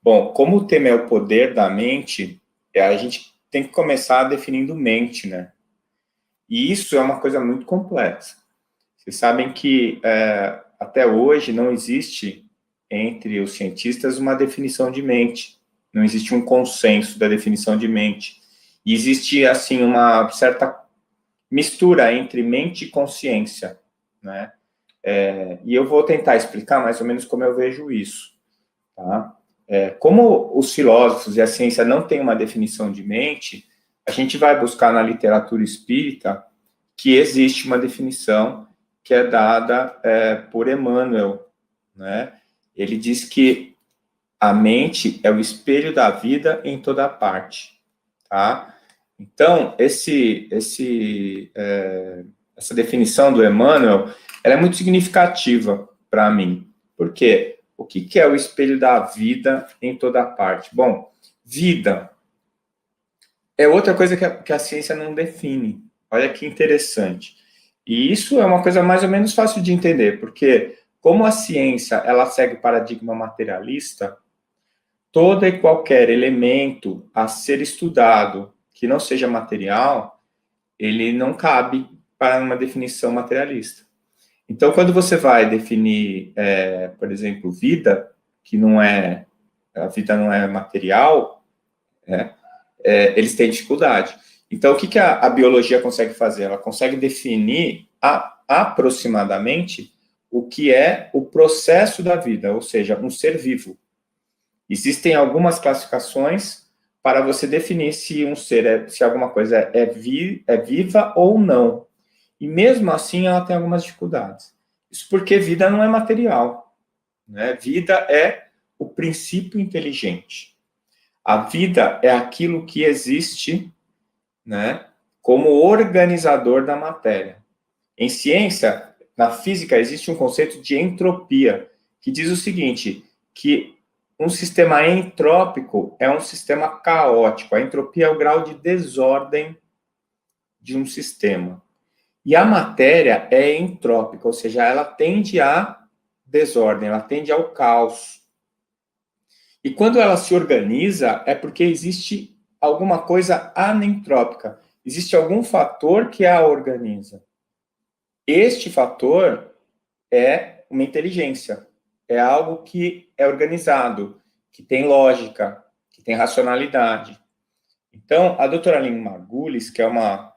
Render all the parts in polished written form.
Bom, como o tema é o poder da mente, a gente tem que começar definindo mente, né? E isso é uma coisa muito complexa. Vocês sabem que até hoje não existe entre os cientistas uma definição de mente. Não existe um consenso da definição de mente. E existe, assim, uma certa mistura entre mente e consciência, né? E eu vou tentar explicar mais ou menos como eu vejo isso, tá? Como os filósofos e a ciência não têm uma definição de mente, a gente vai buscar na literatura espírita que existe uma definição que é dada por Emmanuel, né? Ele diz que a mente é o espelho da vida em toda parte, tá? Então, essa definição do Emmanuel, ela é muito significativa para mim. Por quê? O que é o espelho da vida em toda parte? Bom, vida é outra coisa que a ciência não define. Olha que interessante. E isso é uma coisa mais ou menos fácil de entender, porque como a ciência ela segue o paradigma materialista, todo e qualquer elemento a ser estudado que não seja material, ele não cabe para uma definição materialista. Então, quando você vai definir, por exemplo, vida, que não é, a vida não é material, né, eles têm dificuldade. Então, o que a biologia consegue fazer? Ela consegue definir aproximadamente o que é o processo da vida, ou seja, um ser vivo. Existem algumas classificações para você definir se um ser, se alguma coisa é viva ou não. E mesmo assim ela tem algumas dificuldades. Isso porque vida não é material, né? Vida é o princípio inteligente. A vida é aquilo que existe, né, como organizador da matéria. Em ciência, na física, existe um conceito de entropia, que diz o seguinte, que um sistema entrópico é um sistema caótico. A entropia é o grau de desordem de um sistema. E a matéria é entrópica, ou seja, ela tende à desordem, ela tende ao caos. E quando ela se organiza, é porque existe alguma coisa anentrópica. Existe algum fator que a organiza. Este fator é uma inteligência. É algo que é organizado, que tem lógica, que tem racionalidade. Então, a doutora Aline Margulis, que é uma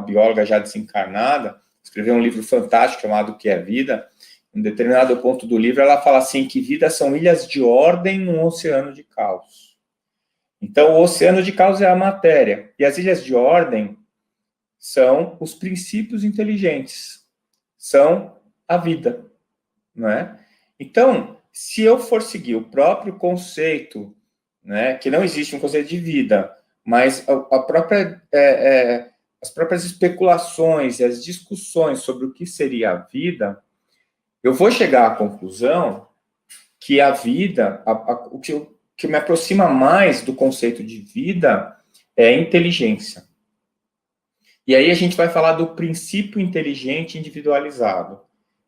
bióloga já desencarnada, escreveu um livro fantástico chamado O que é Vida. Em um determinado ponto do livro, ela fala assim que vida são ilhas de ordem num oceano de caos. Então, o oceano de caos é a matéria, e as ilhas de ordem são os princípios inteligentes, são a vida, não é? Então, se eu for seguir o próprio conceito, né, que não existe um conceito de vida, mas as próprias especulações e as discussões sobre o que seria a vida, eu vou chegar à conclusão que a vida, o que me aproxima mais do conceito de vida é a inteligência. E aí a gente vai falar do princípio inteligente individualizado,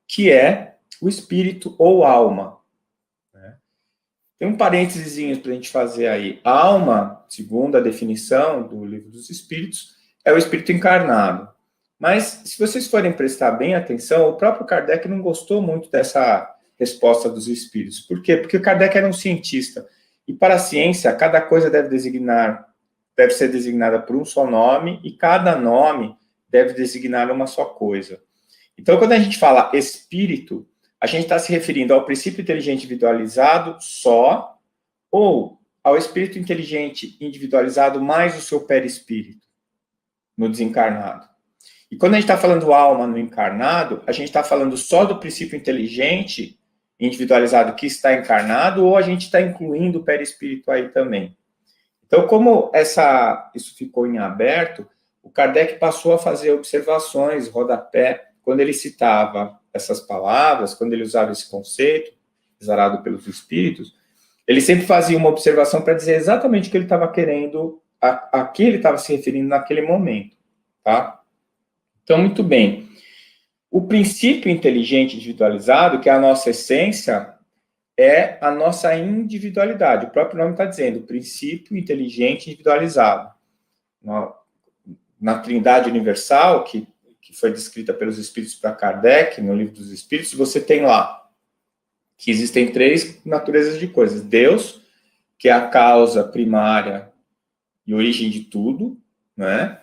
que é o espírito ou alma. Né? Tem um parênteses para a gente fazer aí. Alma, segundo a definição do Livro dos Espíritos, é o espírito encarnado. Mas, se vocês forem prestar bem atenção, o próprio Kardec não gostou muito dessa resposta dos espíritos. Por quê? Porque o Kardec era um cientista. E para a ciência, cada coisa deve ser designada por um só nome, e cada nome deve designar uma só coisa. Então, quando a gente fala espírito, a gente está se referindo ao princípio inteligente individualizado só, ou ao espírito inteligente individualizado mais o seu perispírito, no desencarnado. E quando a gente está falando alma no encarnado, a gente está falando só do princípio inteligente individualizado que está encarnado, ou a gente está incluindo o perispírito aí também. Então, como isso ficou em aberto, o Kardec passou a fazer observações, rodapé, quando ele citava essas palavras, quando ele usava esse conceito, exarado pelos espíritos, ele sempre fazia uma observação para dizer exatamente o que ele estava querendo, a que ele estava se referindo naquele momento, tá? Então, muito bem. O princípio inteligente individualizado, que é a nossa essência, é a nossa individualidade. O próprio nome está dizendo, princípio inteligente individualizado. Na Trindade Universal, que foi descrita pelos Espíritos para Kardec, no Livro dos Espíritos, você tem lá que existem 3 naturezas de coisas. Deus, que é a causa primária e origem de tudo, né?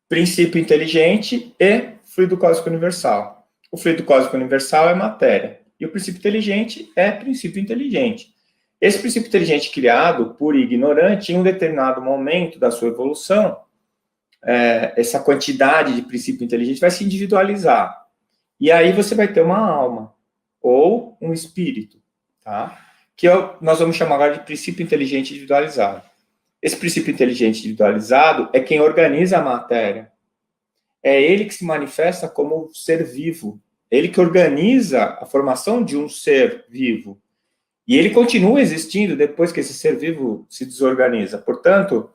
Princípio inteligente e fluido cósmico universal. O fluido cósmico universal é matéria, e o princípio inteligente é princípio inteligente. Esse princípio inteligente criado por ignorante, em um determinado momento da sua evolução, essa quantidade de princípio inteligente vai se individualizar. E aí você vai ter uma alma, ou um espírito, tá? Que nós vamos chamar agora de princípio inteligente individualizado. Esse princípio inteligente individualizado é quem organiza a matéria. É ele que se manifesta como ser vivo. Ele que organiza a formação de um ser vivo. E ele continua existindo depois que esse ser vivo se desorganiza. Portanto,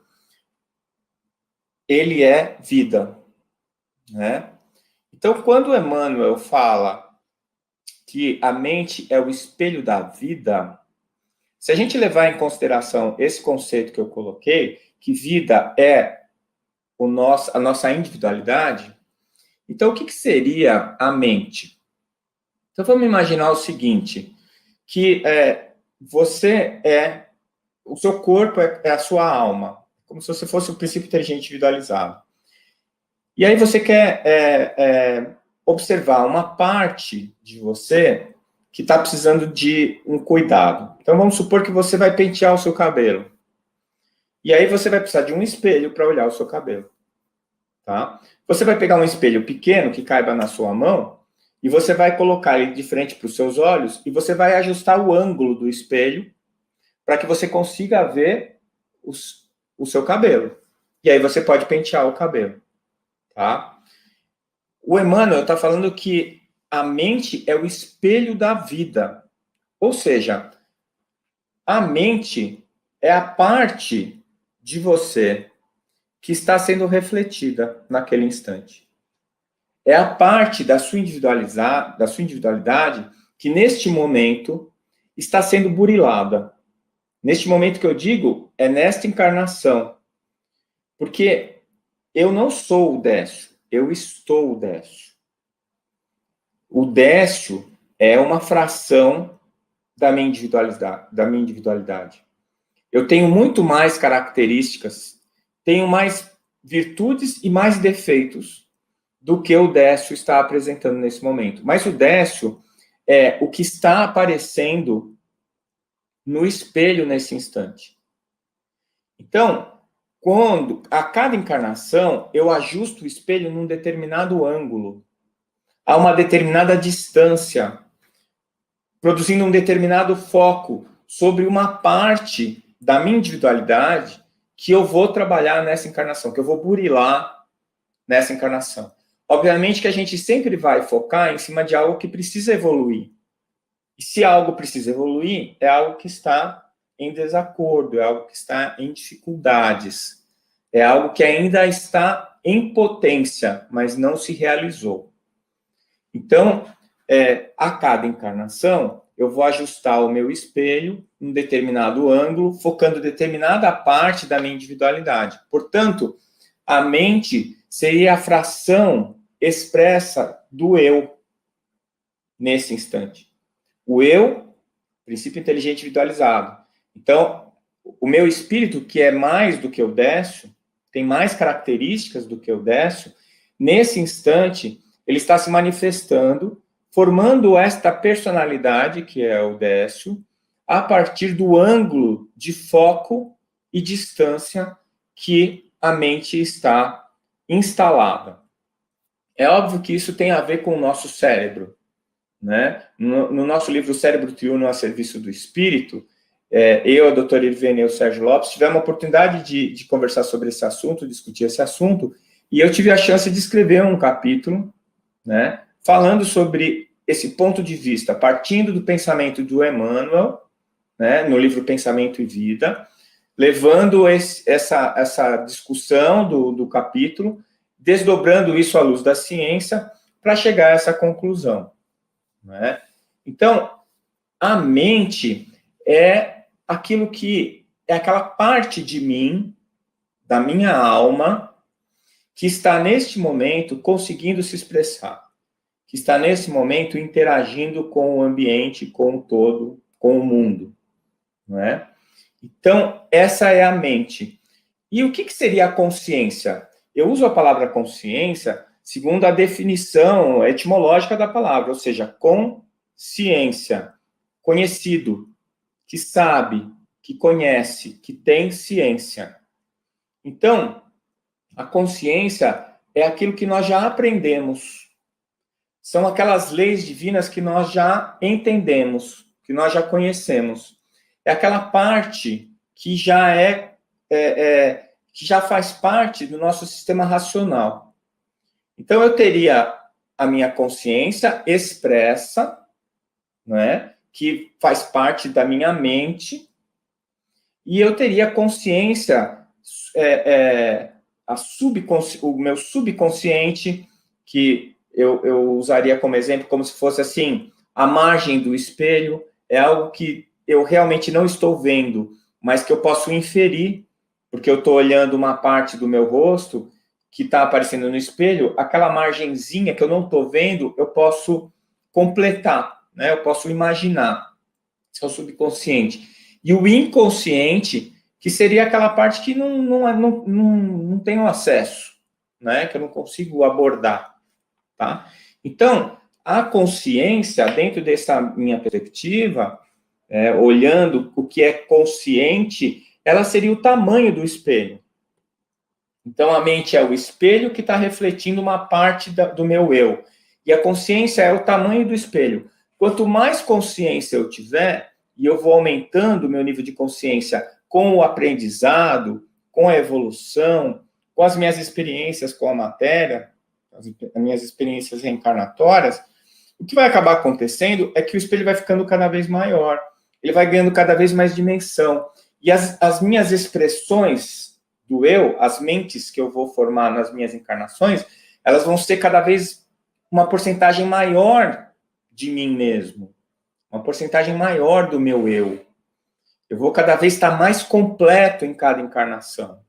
ele é vida, né? Então, quando Emmanuel fala que a mente é o espelho da vida, se a gente levar em consideração esse conceito que eu coloquei, que vida é a nossa individualidade, então o que seria a mente? Então vamos imaginar o seguinte, que o seu corpo é a sua alma, como se você fosse o princípio inteligente individualizado. E aí você quer observar uma parte de você que está precisando de um cuidado. Então, vamos supor que você vai pentear o seu cabelo. E aí você vai precisar de um espelho para olhar o seu cabelo. Tá? Você vai pegar um espelho pequeno que caiba na sua mão e você vai colocar ele de frente para os seus olhos e você vai ajustar o ângulo do espelho para que você consiga ver o seu cabelo. E aí você pode pentear o cabelo. Tá? O Emmanuel está falando que a mente é o espelho da vida. Ou seja, a mente é a parte de você que está sendo refletida naquele instante. É a parte da sua individualidade que, neste momento, está sendo burilada. Neste momento que eu digo, é nesta encarnação. Porque eu não sou o Décio, eu estou o Décio. O Décio é uma fração da minha individualidade. Eu tenho muito mais características, tenho mais virtudes e mais defeitos do que o Décio está apresentando nesse momento. Mas o Décio é o que está aparecendo no espelho nesse instante. Então, a cada encarnação, eu ajusto o espelho num determinado ângulo, a uma determinada distância, produzindo um determinado foco sobre uma parte da minha individualidade que eu vou trabalhar nessa encarnação, que eu vou burilar nessa encarnação. Obviamente que a gente sempre vai focar em cima de algo que precisa evoluir. E se algo precisa evoluir, é algo que está em desacordo, é algo que está em dificuldades, é algo que ainda está em potência, mas não se realizou. Então, a cada encarnação, eu vou ajustar o meu espelho em um determinado ângulo, focando determinada parte da minha individualidade. Portanto, a mente seria a fração expressa do eu nesse instante. O eu, princípio inteligente individualizado. Então, o meu espírito, que é mais do que o Décio, tem mais características do que o Décio, nesse instante, ele está se manifestando, formando esta personalidade, que é o Décio, a partir do ângulo de foco e distância que a mente está instalada. É óbvio que isso tem a ver com o nosso cérebro, né? No nosso livro Cérebro Triuno a Serviço do Espírito, eu, a doutora Irvene e o Sérgio Lopes tivemos a oportunidade de conversar sobre esse assunto, discutir esse assunto, e eu tive a chance de escrever um capítulo, né, falando sobre esse ponto de vista, partindo do pensamento do Emmanuel, né, no livro Pensamento e Vida, levando essa discussão do capítulo, desdobrando isso à luz da ciência, para chegar a essa conclusão. Né? Então, a mente é aquilo que é aquela parte de mim, da minha alma, que está neste momento conseguindo se expressar, que está nesse momento interagindo com o ambiente, com o todo, com o mundo, não é? Então, essa é a mente. E o que seria a consciência? Eu uso a palavra consciência segundo a definição etimológica da palavra, ou seja, consciência, conhecido, que sabe, que conhece, que tem ciência. Então, a consciência é aquilo que nós já aprendemos. São aquelas leis divinas que nós já entendemos, que nós já conhecemos. É aquela parte que já que já faz parte do nosso sistema racional. Então, eu teria a minha consciência expressa, não é? Que faz parte da minha mente, e eu teria consciência, o meu subconsciente, que eu usaria como exemplo, como se fosse assim, a margem do espelho, é algo que eu realmente não estou vendo, mas que eu posso inferir, porque eu estou olhando uma parte do meu rosto que está aparecendo no espelho, aquela margenzinha que eu não estou vendo, eu posso completar, né? Eu posso imaginar. Esse é o subconsciente. E o inconsciente, que seria aquela parte que não tenho acesso, né? Que eu não consigo abordar, tá? Então, a consciência, dentro dessa minha perspectiva, olhando o que é consciente, ela seria o tamanho do espelho. Então, a mente é o espelho que está refletindo uma parte do meu eu. E a consciência é o tamanho do espelho. Quanto mais consciência eu tiver, e eu vou aumentando o meu nível de consciência com o aprendizado, com a evolução, com as minhas experiências com a matéria, as minhas experiências reencarnatórias, o que vai acabar acontecendo é que o espelho vai ficando cada vez maior. Ele vai ganhando cada vez mais dimensão. E as minhas expressões do eu, as mentes que eu vou formar nas minhas encarnações, elas vão ser cada vez uma porcentagem maior de mim mesmo, uma porcentagem maior do meu eu. Eu vou cada vez estar mais completo em cada encarnação,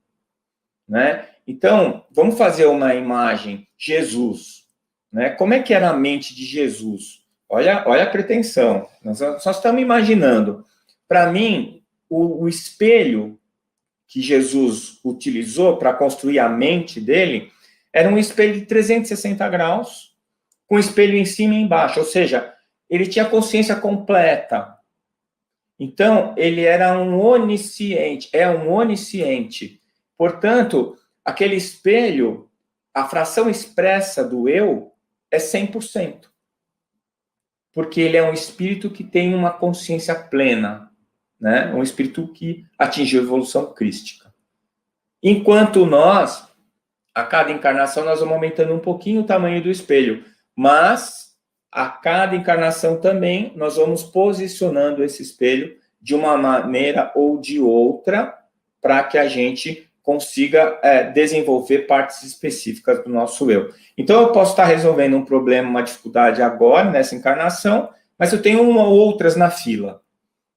né? Então, vamos fazer uma imagem, Jesus, né? Como é que era a mente de Jesus? Olha a pretensão, nós estamos imaginando. Para mim, o espelho que Jesus utilizou para construir a mente dele era um espelho de 360 graus, com espelho em cima e embaixo, ou seja, ele tinha consciência completa. Então, ele era um onisciente, é um onisciente. Portanto, aquele espelho, a fração expressa do eu é 100%. Porque ele é um espírito que tem uma consciência plena, né? Um espírito que atingiu a evolução crística. Enquanto nós, a cada encarnação, nós vamos aumentando um pouquinho o tamanho do espelho, mas a cada encarnação também nós vamos posicionando esse espelho de uma maneira ou de outra para que a gente consiga desenvolver partes específicas do nosso eu. Então, eu posso estar resolvendo um problema, uma dificuldade agora, nessa encarnação, mas eu tenho outras na fila,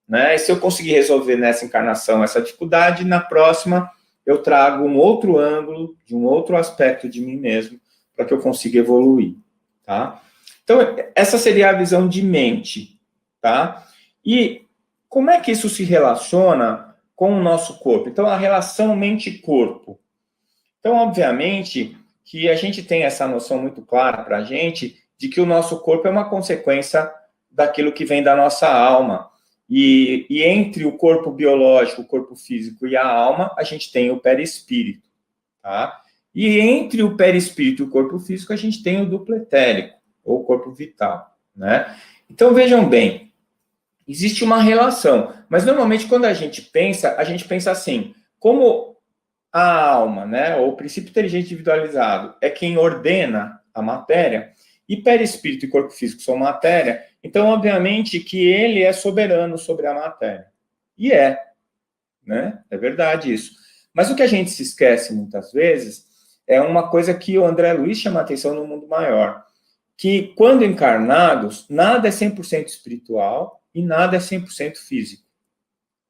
né? E se eu conseguir resolver nessa encarnação essa dificuldade, na próxima eu trago um outro ângulo, de um outro aspecto de mim mesmo, para que eu consiga evoluir, tá? Então, essa seria a visão de mente, tá? E como é que isso se relaciona com o nosso corpo? Então, a relação mente-corpo. Então, obviamente, que a gente tem essa noção muito clara para a gente de que o nosso corpo é uma consequência daquilo que vem da nossa alma. E entre o corpo biológico, o corpo físico e a alma, a gente tem o perispírito, tá? E entre o perispírito e o corpo físico, a gente tem o duplo etérico, ou corpo vital, né? Então, vejam bem, existe uma relação, mas normalmente quando a gente pensa assim, como a alma, né, ou o princípio inteligente individualizado, é quem ordena a matéria, e perispírito e corpo físico são matéria, então, obviamente, que ele é soberano sobre a matéria. E né? É verdade isso. Mas o que a gente se esquece muitas vezes é uma coisa que o André Luiz chama a atenção no mundo maior, que quando encarnados, nada é 100% espiritual e nada é 100% físico.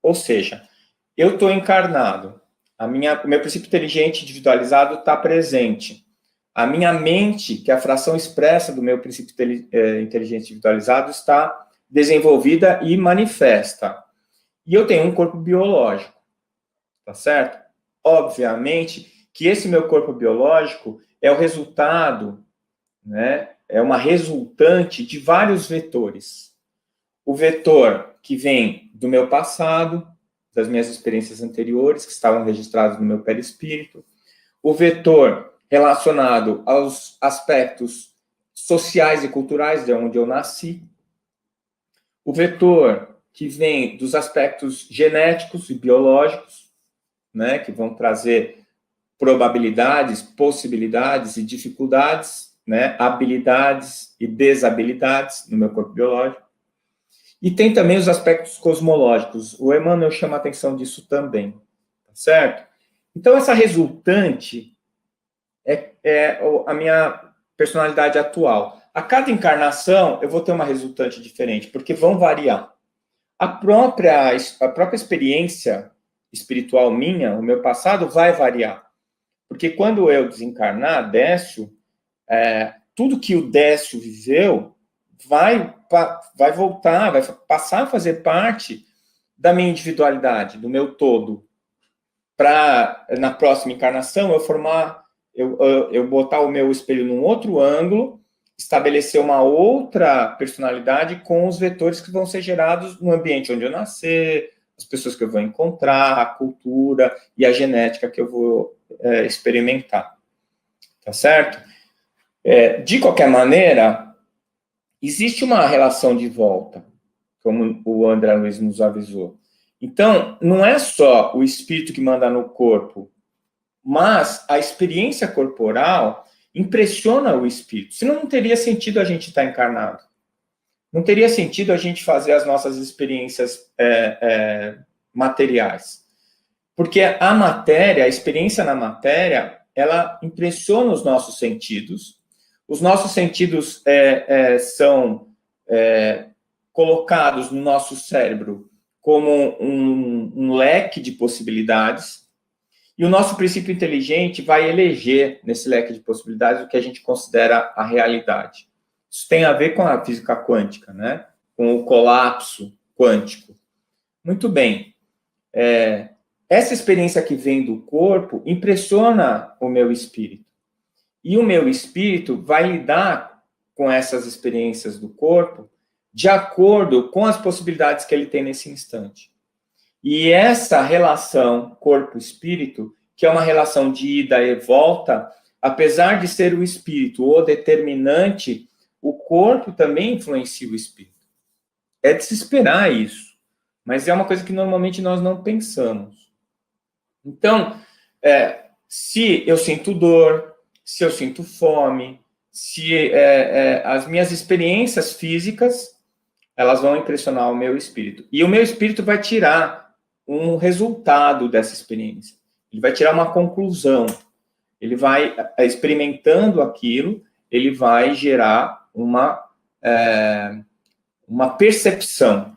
Ou seja, eu estou encarnado, o meu princípio inteligente individualizado está presente. A minha mente, que é a fração expressa do meu princípio inteligente individualizado, está desenvolvida e manifesta. E eu tenho um corpo biológico, tá certo? Obviamente que esse meu corpo biológico é o resultado, né? É uma resultante de vários vetores. O vetor que vem do meu passado, das minhas experiências anteriores, que estavam registradas no meu perispírito. O vetor relacionado aos aspectos sociais e culturais de onde eu nasci. O vetor que vem dos aspectos genéticos e biológicos, né, que vão trazer probabilidades, possibilidades e dificuldades, né, habilidades e desabilidades no meu corpo biológico. E tem também os aspectos cosmológicos. O Emmanuel chama a atenção disso também, tá certo? Então, essa resultante é a minha personalidade atual. A cada encarnação, eu vou ter uma resultante diferente, porque vão variar. A própria experiência espiritual minha, o meu passado, vai variar. Porque quando eu desencarnar, Décio, tudo que o Décio viveu vai voltar, vai passar a fazer parte da minha individualidade, do meu todo. Para, na próxima encarnação, eu botar o meu espelho num outro ângulo, estabelecer uma outra personalidade com os vetores que vão ser gerados no ambiente onde eu nascer, as pessoas que eu vou encontrar, a cultura e a genética que eu vou experimentar. Tá certo? De qualquer maneira, existe uma relação de volta, como o André Luiz nos avisou. Então, não é só o espírito que manda no corpo, mas a experiência corporal impressiona o espírito. Senão não teria sentido a gente estar encarnado. Não teria sentido a gente fazer as nossas experiências materiais. Porque a matéria, a experiência na matéria, ela impressiona os nossos sentidos. Os nossos sentidos são colocados no nosso cérebro como um leque de possibilidades, e o nosso princípio inteligente vai eleger nesse leque de possibilidades o que a gente considera a realidade. Isso tem a ver com a física quântica, né? Com o colapso quântico. Muito bem. Essa experiência que vem do corpo impressiona o meu espírito. E o meu espírito vai lidar com essas experiências do corpo de acordo com as possibilidades que ele tem nesse instante. E essa relação corpo-espírito, que é uma relação de ida e volta, apesar de ser o espírito o determinante, o corpo também influencia o espírito. É de se esperar isso, mas é uma coisa que normalmente nós não pensamos. Então, se eu sinto dor, se eu sinto fome, se as minhas experiências físicas, elas vão impressionar o meu espírito. E o meu espírito vai tirar um resultado dessa experiência. Ele vai tirar uma conclusão. Ele vai, experimentando aquilo, ele vai gerar uma percepção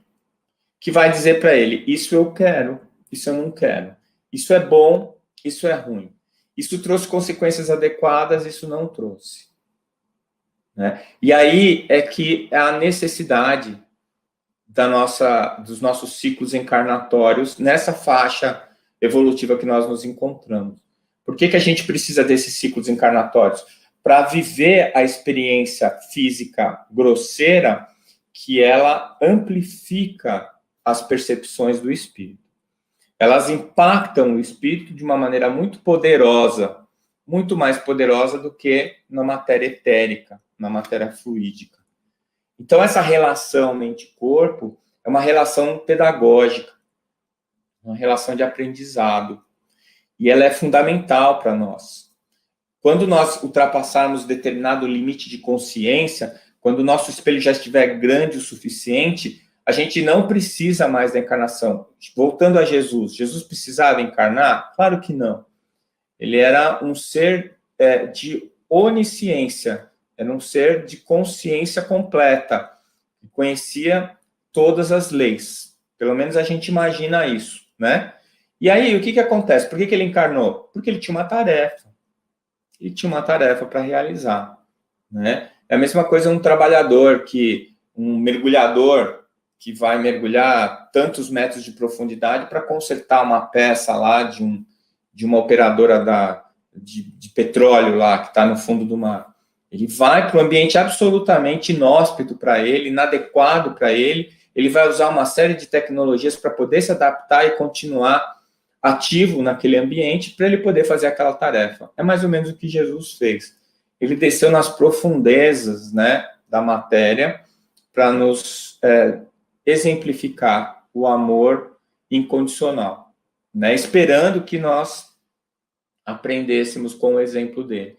que vai dizer para ele, isso eu quero, isso eu não quero. Isso é bom, isso é ruim. Isso trouxe consequências adequadas, isso não trouxe. Né? E aí é que a necessidade dos nossos ciclos encarnatórios nessa faixa evolutiva que nós nos encontramos. Por que a gente precisa desses ciclos encarnatórios? Para viver a experiência física grosseira, que ela amplifica as percepções do espírito. Elas impactam o espírito de uma maneira muito poderosa, muito mais poderosa do que na matéria etérica, na matéria fluídica. Então, essa relação mente-corpo é uma relação pedagógica, uma relação de aprendizado. E ela é fundamental para nós. Quando nós ultrapassarmos determinado limite de consciência, quando o nosso espelho já estiver grande o suficiente, a gente não precisa mais da encarnação. Voltando a Jesus, Jesus precisava encarnar? Claro que não. Ele era um ser de onisciência, era um ser de consciência completa, que conhecia todas as leis. Pelo menos a gente imagina isso, né? E aí, o que acontece? Por que ele encarnou? Porque ele tinha uma tarefa. Ele tinha uma tarefa para realizar, né? É a mesma coisa um trabalhador, um mergulhador que vai mergulhar tantos metros de profundidade para consertar uma peça lá de uma operadora de petróleo lá, que está no fundo do mar. Ele vai para um ambiente absolutamente inóspito para ele, inadequado para ele, ele vai usar uma série de tecnologias para poder se adaptar e continuar ativo naquele ambiente para ele poder fazer aquela tarefa. É mais ou menos o que Jesus fez. Ele desceu nas profundezas, né, da matéria para nos exemplificar o amor incondicional, né, esperando que nós aprendêssemos com o exemplo dele.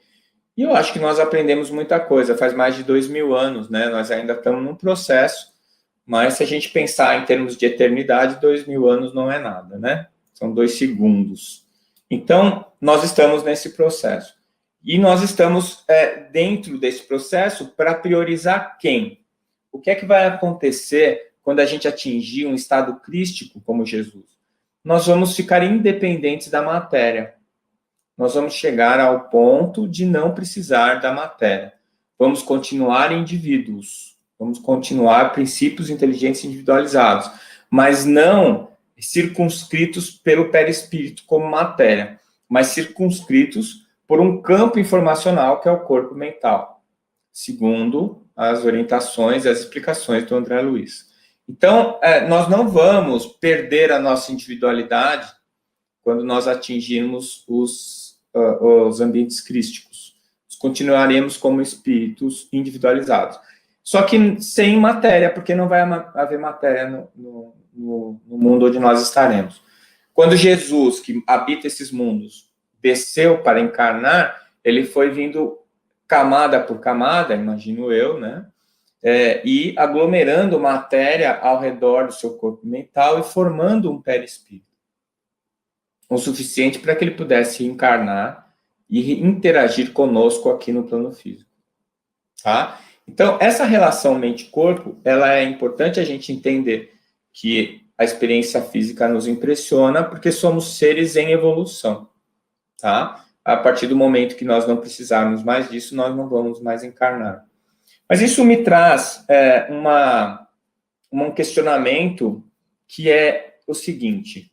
E eu acho que nós aprendemos muita coisa, faz mais de 2000 anos, né, nós ainda estamos num processo, mas se a gente pensar em termos de eternidade, 2000 anos não é nada, né? São 2 segundos. Então, nós estamos nesse processo. E nós estamos dentro desse processo para priorizar quem? O que é que vai acontecer quando a gente atingir um estado crístico como Jesus? Nós vamos ficar independentes da matéria. Nós vamos chegar ao ponto de não precisar da matéria. Vamos continuar indivíduos. Vamos continuar princípios inteligentes individualizados, mas não circunscritos pelo perispírito como matéria, mas circunscritos por um campo informacional que é o corpo mental, segundo as orientações e as explicações do André Luiz. Então, nós não vamos perder a nossa individualidade quando nós atingirmos os ambientes crísticos. Continuaremos como espíritos individualizados. Só que sem matéria, porque não vai haver matéria no mundo onde nós estaremos. Quando Jesus, que habita esses mundos, desceu para encarnar, ele foi vindo camada por camada, imagino eu, né? E aglomerando matéria ao redor do seu corpo mental e formando um perispírito. O suficiente para que ele pudesse encarnar e interagir conosco aqui no plano físico. Tá? Então, essa relação mente-corpo, ela é importante a gente entender que a experiência física nos impressiona porque somos seres em evolução, tá? A partir do momento que nós não precisarmos mais disso, nós não vamos mais encarnar. Mas isso me traz um questionamento que é o seguinte: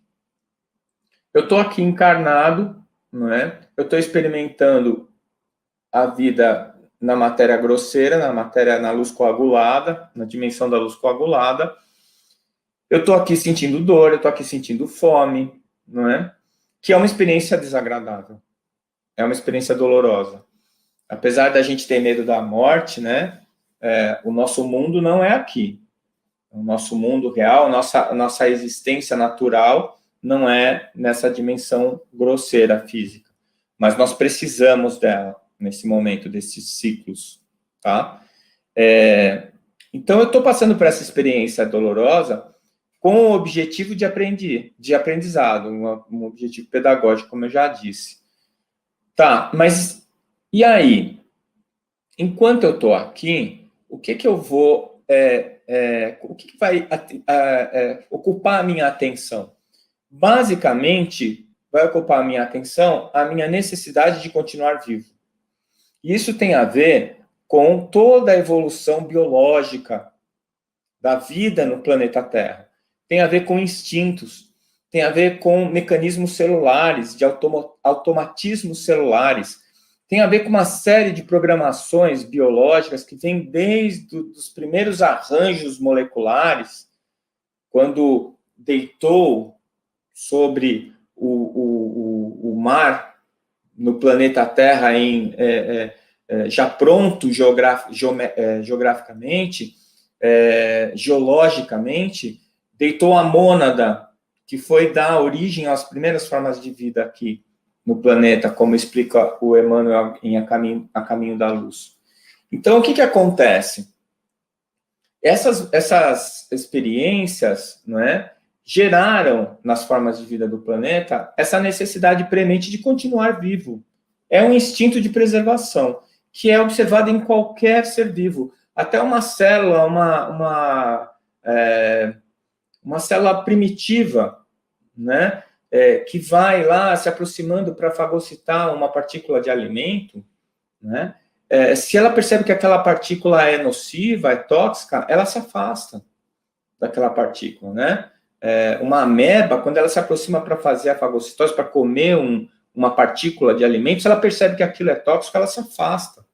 eu estou aqui encarnado, não é? Eu estou experimentando a vida na matéria grosseira, na luz coagulada, na dimensão da luz coagulada. Eu estou aqui sentindo dor, eu estou aqui sentindo fome, não é? Que é uma experiência desagradável. É uma experiência dolorosa. Apesar da gente ter medo da morte, né? O nosso mundo não é aqui. O nosso mundo real, nossa existência natural não é nessa dimensão grosseira física. Mas nós precisamos dela nesse momento, desses ciclos, tá? Então, eu estou passando por essa experiência dolorosa com o objetivo de aprendizado, um objetivo pedagógico, como eu já disse. Tá, mas e aí? Enquanto eu estou aqui, o que eu vou... o que vai ocupar a minha atenção? Basicamente, vai ocupar a minha atenção a minha necessidade de continuar vivo. E isso tem a ver com toda a evolução biológica da vida no planeta Terra. Tem a ver com instintos, tem a ver com mecanismos celulares, de automatismos celulares, tem a ver com uma série de programações biológicas que vêm desde os primeiros arranjos moleculares, quando deitou sobre o mar no planeta Terra já pronto geograficamente, geologicamente, deitou a mônada, que foi dar origem às primeiras formas de vida aqui no planeta, como explica o Emmanuel em A Caminho da Luz. Então, o que acontece? Essas experiências, não é, geraram, nas formas de vida do planeta, essa necessidade premente de continuar vivo. É um instinto de preservação, que é observado em qualquer ser vivo. Até uma célula, uma célula primitiva, né, que vai lá se aproximando para fagocitar uma partícula de alimento, né, se ela percebe que aquela partícula é nociva, é tóxica, ela se afasta daquela partícula, né? Uma ameba, quando ela se aproxima para fazer a fagocitose, para comer uma partícula de alimento, se ela percebe que aquilo é tóxico, ela se afasta.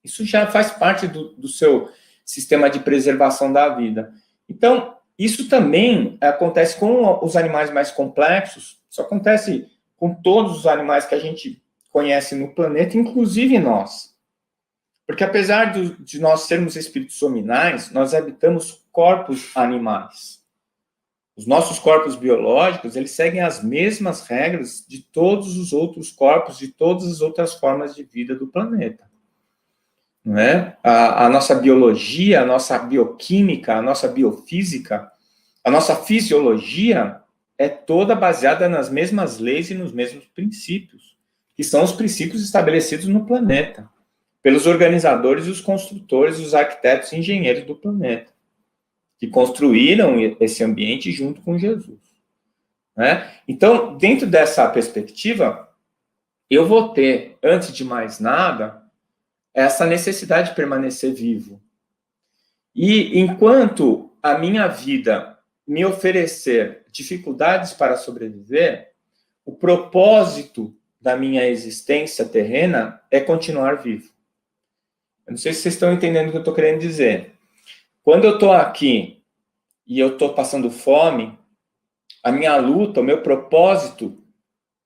Isso já faz parte do seu sistema de preservação da vida. Então, isso também acontece com os animais mais complexos, isso acontece com todos os animais que a gente conhece no planeta, inclusive nós. Porque apesar de nós sermos espíritos sominais, nós habitamos corpos animais. Os nossos corpos biológicos, eles seguem as mesmas regras de todos os outros corpos, de todas as outras formas de vida do planeta. Não é? A nossa biologia, a nossa bioquímica, a nossa biofísica, a nossa fisiologia é toda baseada nas mesmas leis e nos mesmos princípios, que são os princípios estabelecidos no planeta, pelos organizadores, os construtores, os arquitetos e engenheiros do planeta, que construíram esse ambiente junto com Jesus. Né? Então, dentro dessa perspectiva, eu vou ter, antes de mais nada, essa necessidade de permanecer vivo. E enquanto a minha vida me oferecer dificuldades para sobreviver, o propósito da minha existência terrena é continuar vivo. Eu não sei se vocês estão entendendo o que eu estou querendo dizer. Quando eu estou aqui e eu estou passando fome, a minha luta, o meu propósito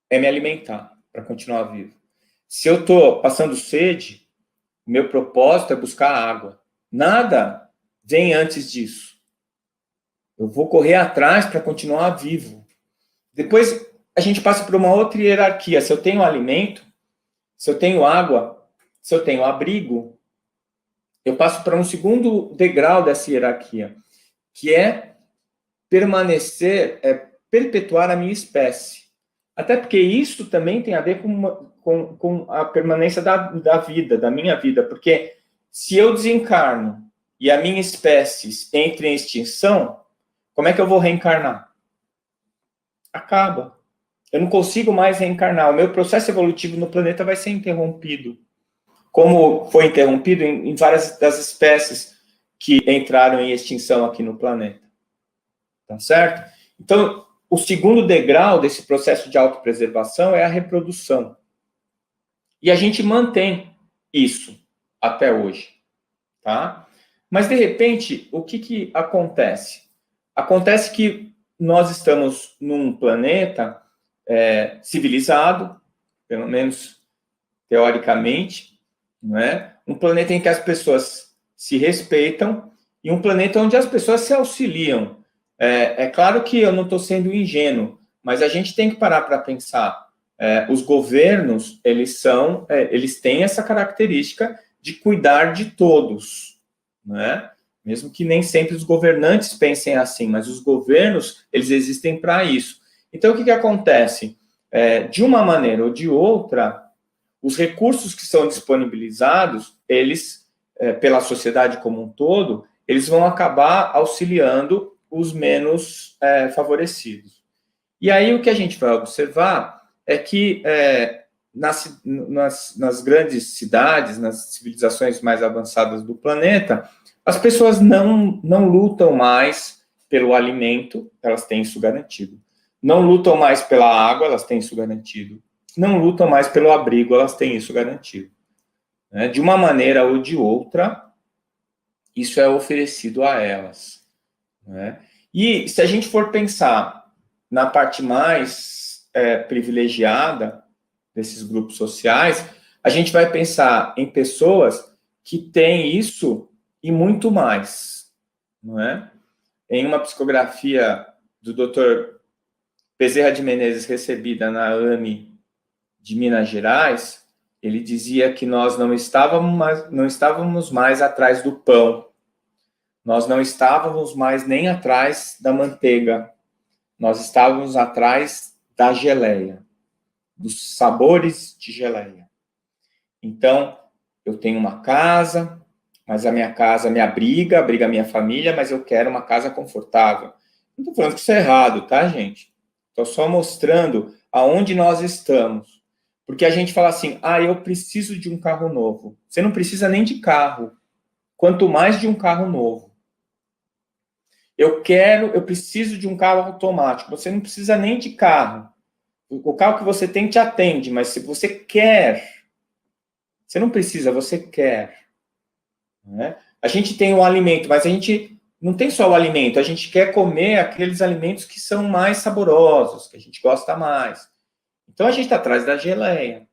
é me alimentar para continuar vivo. Se eu estou passando sede, o meu propósito é buscar água. Nada vem antes disso. Eu vou correr atrás para continuar vivo. Depois a gente passa por uma outra hierarquia. Se eu tenho alimento, se eu tenho água, se eu tenho abrigo, eu passo para um segundo degrau dessa hierarquia, que é permanecer, perpetuar a minha espécie. Até porque isso também tem a ver com a permanência da vida, da minha vida. Porque se eu desencarno e a minha espécie entra em extinção, como é que eu vou reencarnar? Acaba. Eu não consigo mais reencarnar. O meu processo evolutivo no planeta vai ser interrompido. Como foi interrompido em várias das espécies que entraram em extinção aqui no planeta. Tá certo? Então, o segundo degrau desse processo de autopreservação é a reprodução. E a gente mantém isso até hoje. Tá? Mas, de repente, o que acontece? Acontece que nós estamos num planeta civilizado, pelo menos teoricamente, não é? Um planeta em que as pessoas se respeitam e um planeta onde as pessoas se auxiliam. É claro que eu não estou sendo ingênuo, mas a gente tem que parar para pensar. Os governos, eles têm essa característica de cuidar de todos, não é? Mesmo que nem sempre os governantes pensem assim, mas os governos, eles existem para isso. Então, o que acontece? De uma maneira ou de outra, os recursos que são disponibilizados, eles, pela sociedade como um todo, eles vão acabar auxiliando os menos favorecidos. E aí o que a gente vai observar é que nas grandes cidades, nas civilizações mais avançadas do planeta, as pessoas não lutam mais pelo alimento, elas têm isso garantido. Não lutam mais pela água, elas têm isso garantido. Não lutam mais pelo abrigo, elas têm isso garantido. De uma maneira ou de outra, isso é oferecido a elas. E se a gente for pensar na parte mais privilegiada desses grupos sociais, a gente vai pensar em pessoas que têm isso e muito mais. Não é? Em uma psicografia do Dr. Bezerra de Menezes, recebida na AME de Minas Gerais, ele dizia que nós não estávamos mais atrás do pão, nós não estávamos mais nem atrás da manteiga, nós estávamos atrás da geleia, dos sabores de geleia. Então, eu tenho uma casa, mas a minha casa me abriga a minha família, mas eu quero uma casa confortável. Não estou falando que isso é errado, tá, gente? Estou só mostrando aonde nós estamos. Porque a gente fala assim, eu preciso de um carro novo. Você não precisa nem de carro, quanto mais de um carro novo. Eu preciso de um carro automático. Você não precisa nem de carro. O carro que você tem te atende, mas se você quer, você não precisa, você quer. Né? A gente tem o alimento, mas a gente não tem só o alimento, a gente quer comer aqueles alimentos que são mais saborosos, que a gente gosta mais. Então a gente está atrás da geleia.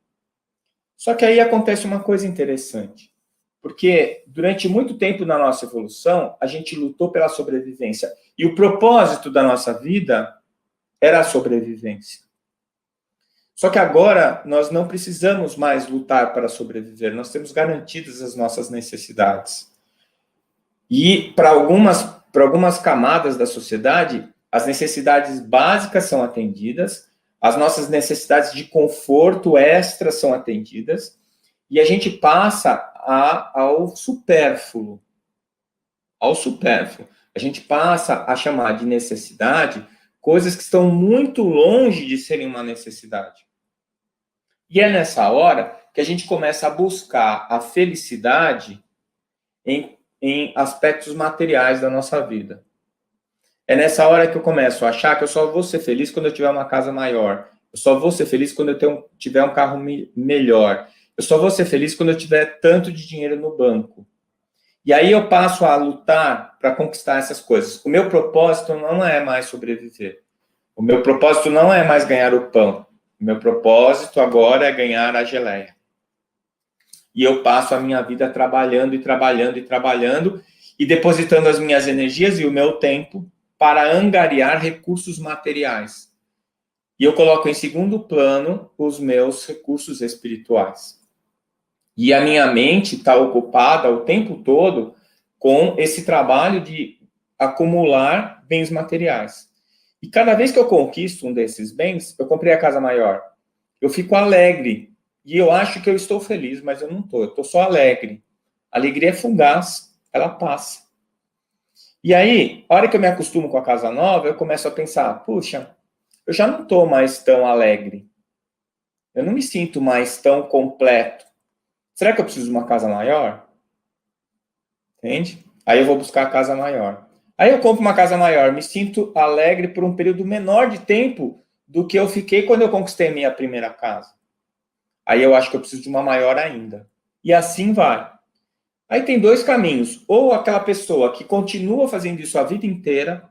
Só que aí acontece uma coisa interessante. Porque durante muito tempo na nossa evolução, a gente lutou pela sobrevivência. E o propósito da nossa vida era a sobrevivência. Só que agora nós não precisamos mais lutar para sobreviver, nós temos garantidas as nossas necessidades. E para algumas camadas da sociedade, as necessidades básicas são atendidas, as nossas necessidades de conforto extra são atendidas, e a gente passa ao supérfluo. Ao supérfluo. A gente passa a chamar de necessidade coisas que estão muito longe de serem uma necessidade. E é nessa hora que a gente começa a buscar a felicidade em aspectos materiais da nossa vida. É nessa hora que eu começo a achar que eu só vou ser feliz quando eu tiver uma casa maior. Eu só vou ser feliz quando eu tiver um carro melhor. Eu só vou ser feliz quando eu tiver tanto de dinheiro no banco. E aí eu passo a lutar para conquistar essas coisas. O meu propósito não é mais sobreviver. O meu propósito não é mais ganhar o pão. O meu propósito agora é ganhar a geleia. E eu passo a minha vida trabalhando e depositando as minhas energias e o meu tempo para angariar recursos materiais. E eu coloco em segundo plano os meus recursos espirituais. E a minha mente está ocupada o tempo todo com esse trabalho de acumular bens materiais. E cada vez que eu conquisto um desses bens, eu comprei a casa maior, eu fico alegre. E eu acho que eu estou feliz, mas eu não estou. Eu estou só alegre. A alegria é fugaz, ela passa. E aí, a hora que eu me acostumo com a casa nova, eu começo a pensar, puxa, eu já não estou mais tão alegre. Eu não me sinto mais tão completo. Será que eu preciso de uma casa maior? Entende? Aí eu vou buscar a casa maior. Aí eu compro uma casa maior, me sinto alegre por um período menor de tempo do que eu fiquei quando eu conquistei minha primeira casa. Aí eu acho que eu preciso de uma maior ainda. E assim vai. Aí tem dois caminhos. Ou aquela pessoa que continua fazendo isso a vida inteira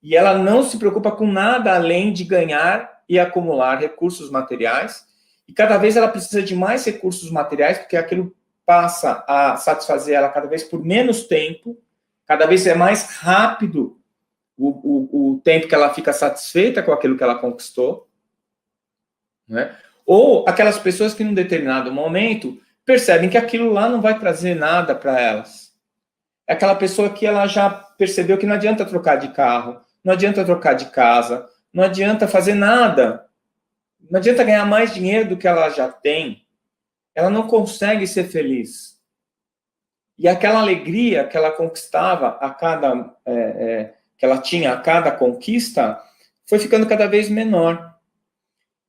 e ela não se preocupa com nada além de ganhar e acumular recursos materiais. E cada vez ela precisa de mais recursos materiais, porque aquilo passa a satisfazer ela cada vez por menos tempo, cada vez é mais rápido o tempo que ela fica satisfeita com aquilo que ela conquistou. Né? Ou aquelas pessoas que, num determinado momento, percebem que aquilo lá não vai trazer nada para elas. É aquela pessoa que ela já percebeu que não adianta trocar de carro, não adianta trocar de casa, não adianta fazer nada. Não adianta ganhar mais dinheiro do que ela já tem. Ela não consegue ser feliz. E aquela alegria que ela conquistava a cada... que ela tinha a cada conquista, foi ficando cada vez menor.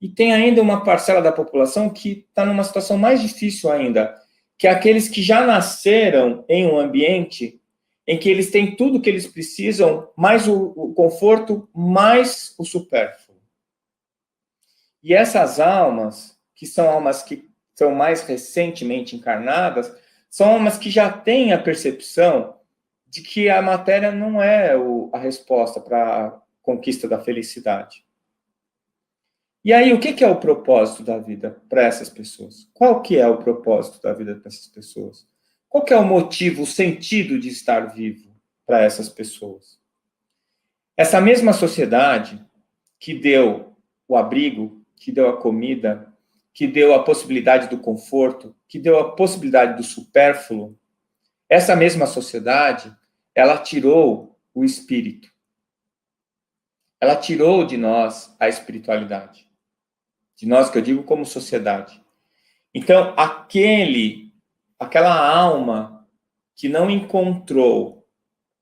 E tem ainda uma parcela da população que está numa situação mais difícil ainda, que é aqueles que já nasceram em um ambiente em que eles têm tudo o que eles precisam, mais o conforto, mais o supérfluo. E essas almas, que são almas que são mais recentemente encarnadas, são almas que já têm a percepção de que a matéria não é a resposta para a conquista da felicidade. E aí, o que é o propósito da vida para essas pessoas? Qual que é o propósito da vida para essas pessoas? Qual que é o motivo, o sentido de estar vivo para essas pessoas? Essa mesma sociedade que deu o abrigo, que deu a comida, que deu a possibilidade do conforto, que deu a possibilidade do supérfluo, essa mesma sociedade, ela tirou o espírito. Ela tirou de nós a espiritualidade. De nós, que eu digo como sociedade. Então, aquela alma que não encontrou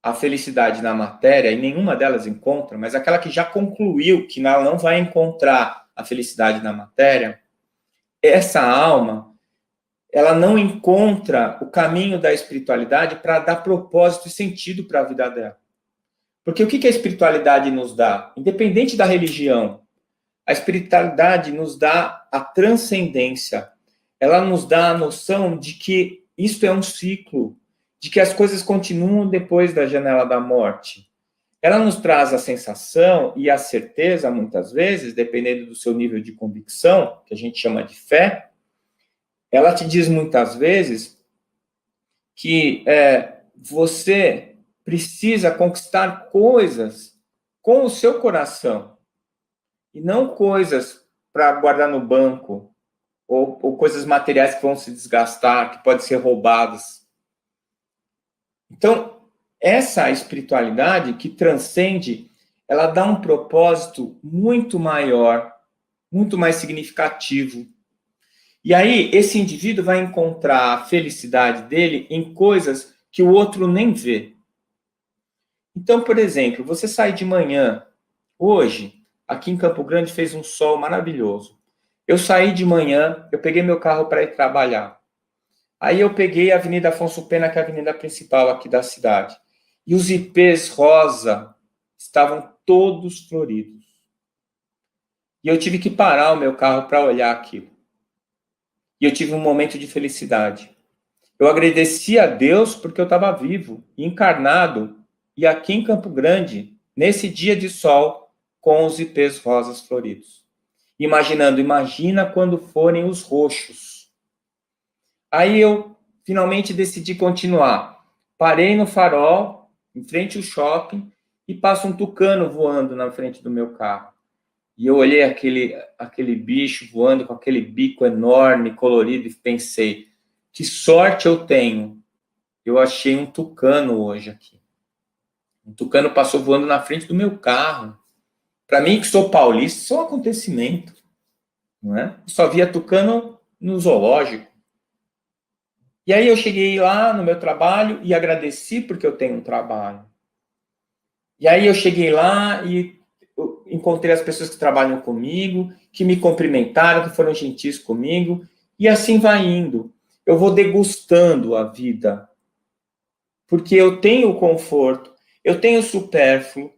a felicidade na matéria, e nenhuma delas encontra, mas aquela que já concluiu que ela não vai encontrar a felicidade na matéria, essa alma, ela não encontra o caminho da espiritualidade para dar propósito e sentido para a vida dela. Porque o que a espiritualidade nos dá? Independente da religião, a espiritualidade nos dá a transcendência. Ela nos dá a noção de que isto é um ciclo, de que as coisas continuam depois da janela da morte. Ela nos traz a sensação e a certeza, muitas vezes, dependendo do seu nível de convicção, que a gente chama de fé, ela te diz muitas vezes que você precisa conquistar coisas com o seu coração, e não coisas para guardar no banco, ou coisas materiais que vão se desgastar, que podem ser roubadas. Então, essa espiritualidade que transcende, ela dá um propósito muito maior, muito mais significativo. E aí, esse indivíduo vai encontrar a felicidade dele em coisas que o outro nem vê. Então, por exemplo, você sai de manhã, hoje, aqui em Campo Grande fez um sol maravilhoso. Eu saí de manhã, eu peguei meu carro para ir trabalhar. Aí eu peguei a Avenida Afonso Pena, que é a avenida principal aqui da cidade. E os ipês rosa estavam todos floridos. E eu tive que parar o meu carro para olhar aquilo. E eu tive um momento de felicidade. Eu agradeci a Deus porque eu estava vivo, encarnado, e aqui em Campo Grande, nesse dia de sol, com os ipês rosas floridos. Imagina quando forem os roxos. Aí eu finalmente decidi continuar. Parei no farol, em frente ao shopping, e passa um tucano voando na frente do meu carro. E eu olhei aquele bicho voando com aquele bico enorme, colorido, e pensei, que sorte eu tenho. Eu achei um tucano hoje aqui. Um tucano passou voando na frente do meu carro. Para mim, que sou paulista, isso é um acontecimento. Não é? Eu só via tucano no zoológico. E aí eu cheguei lá no meu trabalho e agradeci porque eu tenho um trabalho. E aí eu cheguei lá e encontrei as pessoas que trabalham comigo, que me cumprimentaram, que foram gentis comigo, e assim vai indo. Eu vou degustando a vida, porque eu tenho o conforto, eu tenho o supérfluo,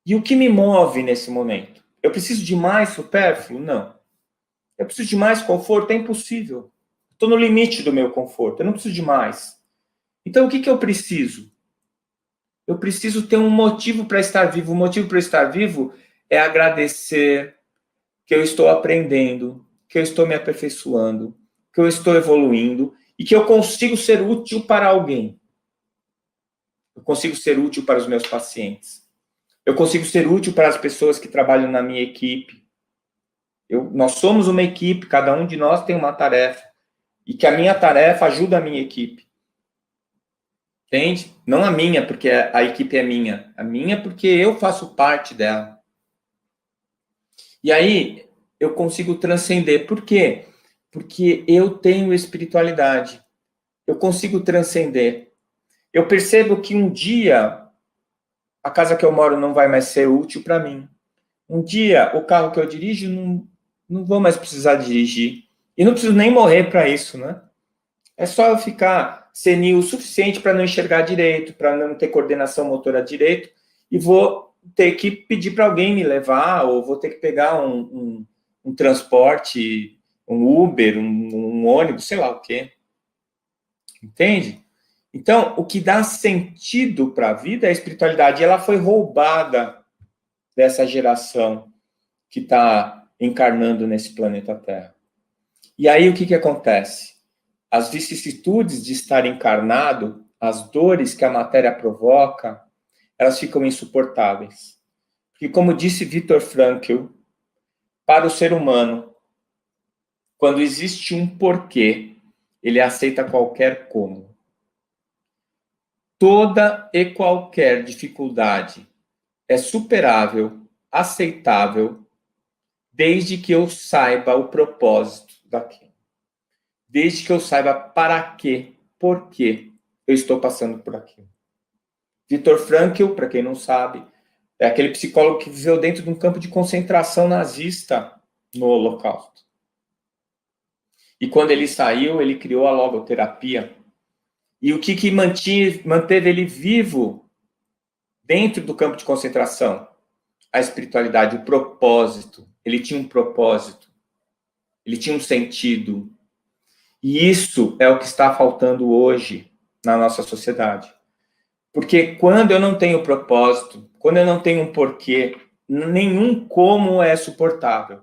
e o que me move nesse momento? Eu preciso de mais supérfluo? Não. Eu preciso de mais conforto? É impossível. Estou no limite do meu conforto, eu não preciso de mais. Então, o que eu preciso? Eu preciso ter um motivo para estar vivo. O motivo para estar vivo é agradecer que eu estou aprendendo, que eu estou me aperfeiçoando, que eu estou evoluindo e que eu consigo ser útil para alguém. Eu consigo ser útil para os meus pacientes. Eu consigo ser útil para as pessoas que trabalham na minha equipe. Nós somos uma equipe, cada um de nós tem uma tarefa. E que a minha tarefa ajuda a minha equipe. Entende? Não a minha, porque a equipe é minha. A minha, porque eu faço parte dela. E aí, eu consigo transcender. Por quê? Porque eu tenho espiritualidade. Eu consigo transcender. Eu percebo que um dia a casa que eu moro não vai mais ser útil para mim. Um dia o carro que eu dirijo não vou mais precisar dirigir. E não preciso nem morrer para isso, né? É só eu ficar senil o suficiente para não enxergar direito, para não ter coordenação motora direito, e vou ter que pedir para alguém me levar, ou vou ter que pegar um transporte, um Uber, um ônibus, sei lá o quê. Entende? Então, o que dá sentido para a vida é a espiritualidade. E ela foi roubada dessa geração que está encarnando nesse planeta Terra. E aí, o que acontece? As vicissitudes de estar encarnado, as dores que a matéria provoca, elas ficam insuportáveis. Porque, como disse Viktor Frankl, para o ser humano, quando existe um porquê, ele aceita qualquer como. Toda e qualquer dificuldade é superável, aceitável, desde que eu saiba o propósito daquilo. Desde que eu saiba para quê, por quê. eu estou passando por aquilo. Viktor Frankl, para quem não sabe, é aquele psicólogo que viveu dentro de um campo de concentração nazista no Holocausto. E quando ele saiu, ele criou a logoterapia. E o que manteve ele vivo dentro do campo de concentração? A espiritualidade, o propósito. Ele tinha um propósito. Ele tinha um sentido. E isso é o que está faltando hoje na nossa sociedade. Porque quando eu não tenho propósito, quando eu não tenho um porquê, nenhum como é suportável.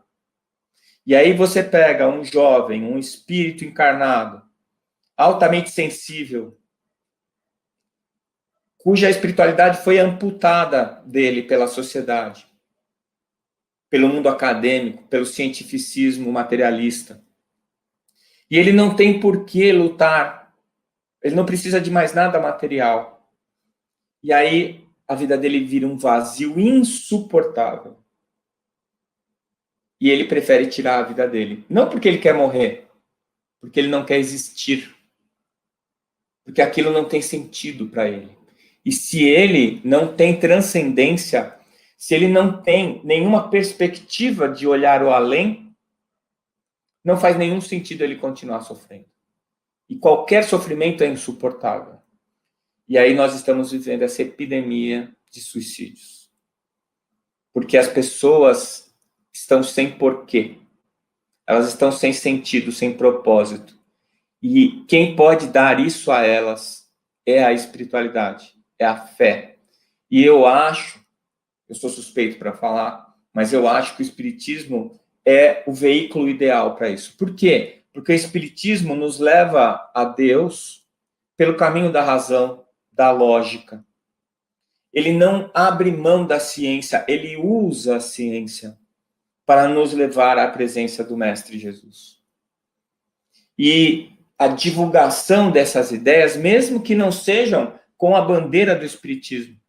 E aí você pega um jovem, um espírito encarnado, altamente sensível, cuja espiritualidade foi amputada dele pela sociedade, pelo mundo acadêmico, pelo cientificismo materialista. E ele não tem por que lutar, ele não precisa de mais nada material. E aí a vida dele vira um vazio insuportável. E ele prefere tirar a vida dele. Não porque ele quer morrer, porque ele não quer existir. Porque aquilo não tem sentido para ele. E se ele não tem transcendência, se ele não tem nenhuma perspectiva de olhar o além, não faz nenhum sentido ele continuar sofrendo. E qualquer sofrimento é insuportável. E aí nós estamos vivendo essa epidemia de suicídios. Porque as pessoas estão sem porquê. Elas estão sem sentido, sem propósito. E quem pode dar isso a elas é a espiritualidade, é a fé. E eu sou suspeito para falar, mas eu acho que o espiritismo é o veículo ideal para isso. Por quê? Porque o espiritismo nos leva a Deus pelo caminho da razão, da lógica. Ele não abre mão da ciência, ele usa a ciência para nos levar à presença do Mestre Jesus. E a divulgação dessas ideias, mesmo que não sejam com a bandeira do espiritismo.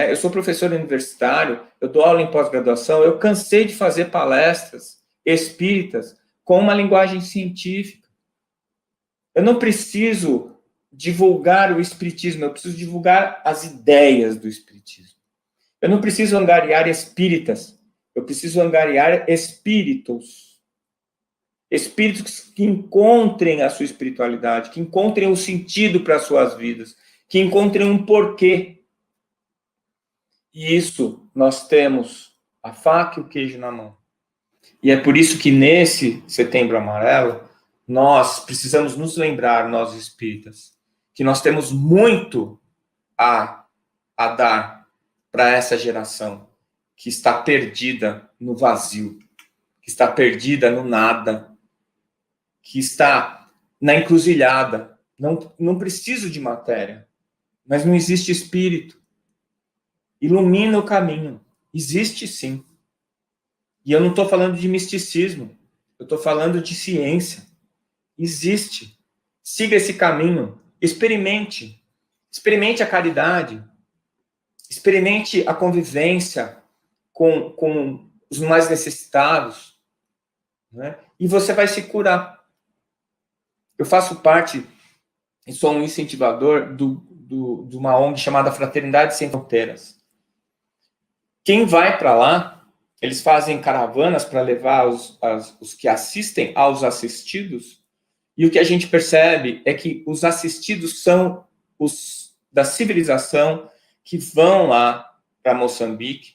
Eu sou professor universitário, eu dou aula em pós-graduação, eu cansei de fazer palestras espíritas com uma linguagem científica. Eu não preciso divulgar o espiritismo, eu preciso divulgar as ideias do espiritismo. Eu não preciso angariar espíritas, eu preciso angariar espíritos. Espíritos que encontrem a sua espiritualidade, que encontrem o sentido para as suas vidas, que encontrem um porquê. E isso nós temos a faca e o queijo na mão. E é por isso que nesse Setembro Amarelo, nós precisamos nos lembrar, nós espíritas, que nós temos muito a dar para essa geração que está perdida no vazio, que está perdida no nada, que está na encruzilhada. Não preciso de matéria, mas não existe espírito. Ilumina o caminho. Existe sim. E eu não estou falando de misticismo, eu estou falando de ciência. Existe. Siga esse caminho. Experimente. Experimente a caridade. Experimente a convivência com os mais necessitados. Né? E você vai se curar. Eu faço parte e sou um incentivador de uma ONG chamada Fraternidade Sem Fronteiras. Quem vai para lá, eles fazem caravanas para levar os que assistem aos assistidos, e o que a gente percebe é que os assistidos são os da civilização que vão lá para Moçambique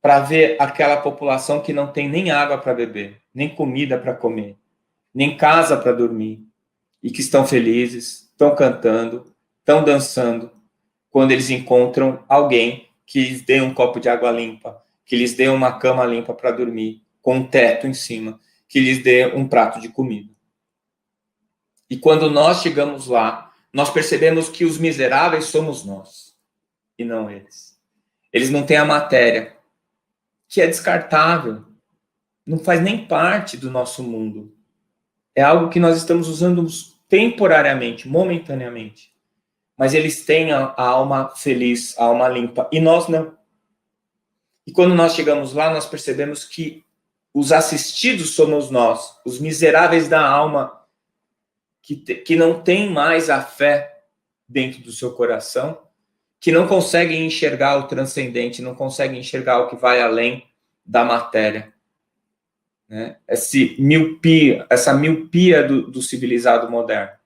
para ver aquela população que não tem nem água para beber, nem comida para comer, nem casa para dormir, e que estão felizes, estão cantando, estão dançando, quando eles encontram alguém que lhes dê um copo de água limpa, que lhes dê uma cama limpa para dormir, com um teto em cima, que lhes dê um prato de comida. E quando nós chegamos lá, nós percebemos que os miseráveis somos nós, e não eles. Eles não têm a matéria, que é descartável, não faz nem parte do nosso mundo. É algo que nós estamos usando temporariamente, momentaneamente. Mas eles têm a alma feliz, a alma limpa, e nós não. E quando nós chegamos lá, nós percebemos que os assistidos somos nós, os miseráveis da alma, que não tem mais a fé dentro do seu coração, que não conseguem enxergar o transcendente, não conseguem enxergar o que vai além da matéria. Né? Essa miopia do civilizado moderno.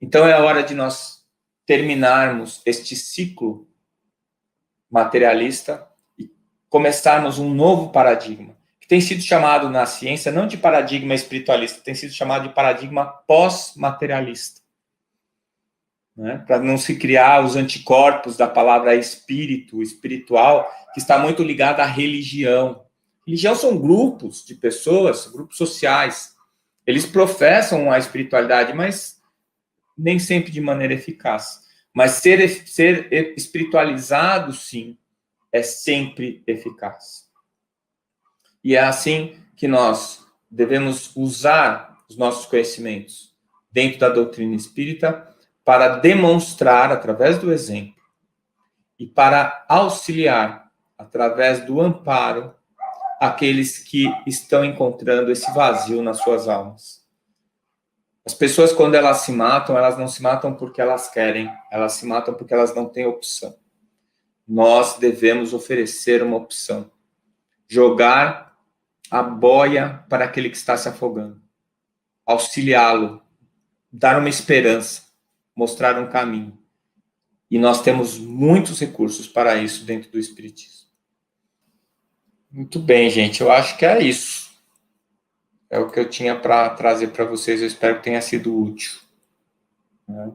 Então é a hora de nós terminarmos este ciclo materialista e começarmos um novo paradigma, que tem sido chamado na ciência não de paradigma espiritualista, tem sido chamado de paradigma pós-materialista. Né? Para não se criar os anticorpos da palavra espírito, espiritual, que está muito ligada à religião. Religião são grupos de pessoas, grupos sociais. Eles professam a espiritualidade, mas nem sempre de maneira eficaz. Mas ser espiritualizado, sim, é sempre eficaz. E é assim que nós devemos usar os nossos conhecimentos dentro da doutrina espírita para demonstrar, através do exemplo, e para auxiliar, através do amparo, aqueles que estão encontrando esse vazio nas suas almas. As pessoas, quando elas se matam, elas não se matam porque elas querem, elas se matam porque elas não têm opção. Nós devemos oferecer uma opção. Jogar a boia para aquele que está se afogando. Auxiliá-lo. Dar uma esperança. Mostrar um caminho. E nós temos muitos recursos para isso dentro do Espiritismo. Muito bem, gente. Eu acho que é isso. É o que eu tinha para trazer para vocês. Eu espero que tenha sido útil. Né?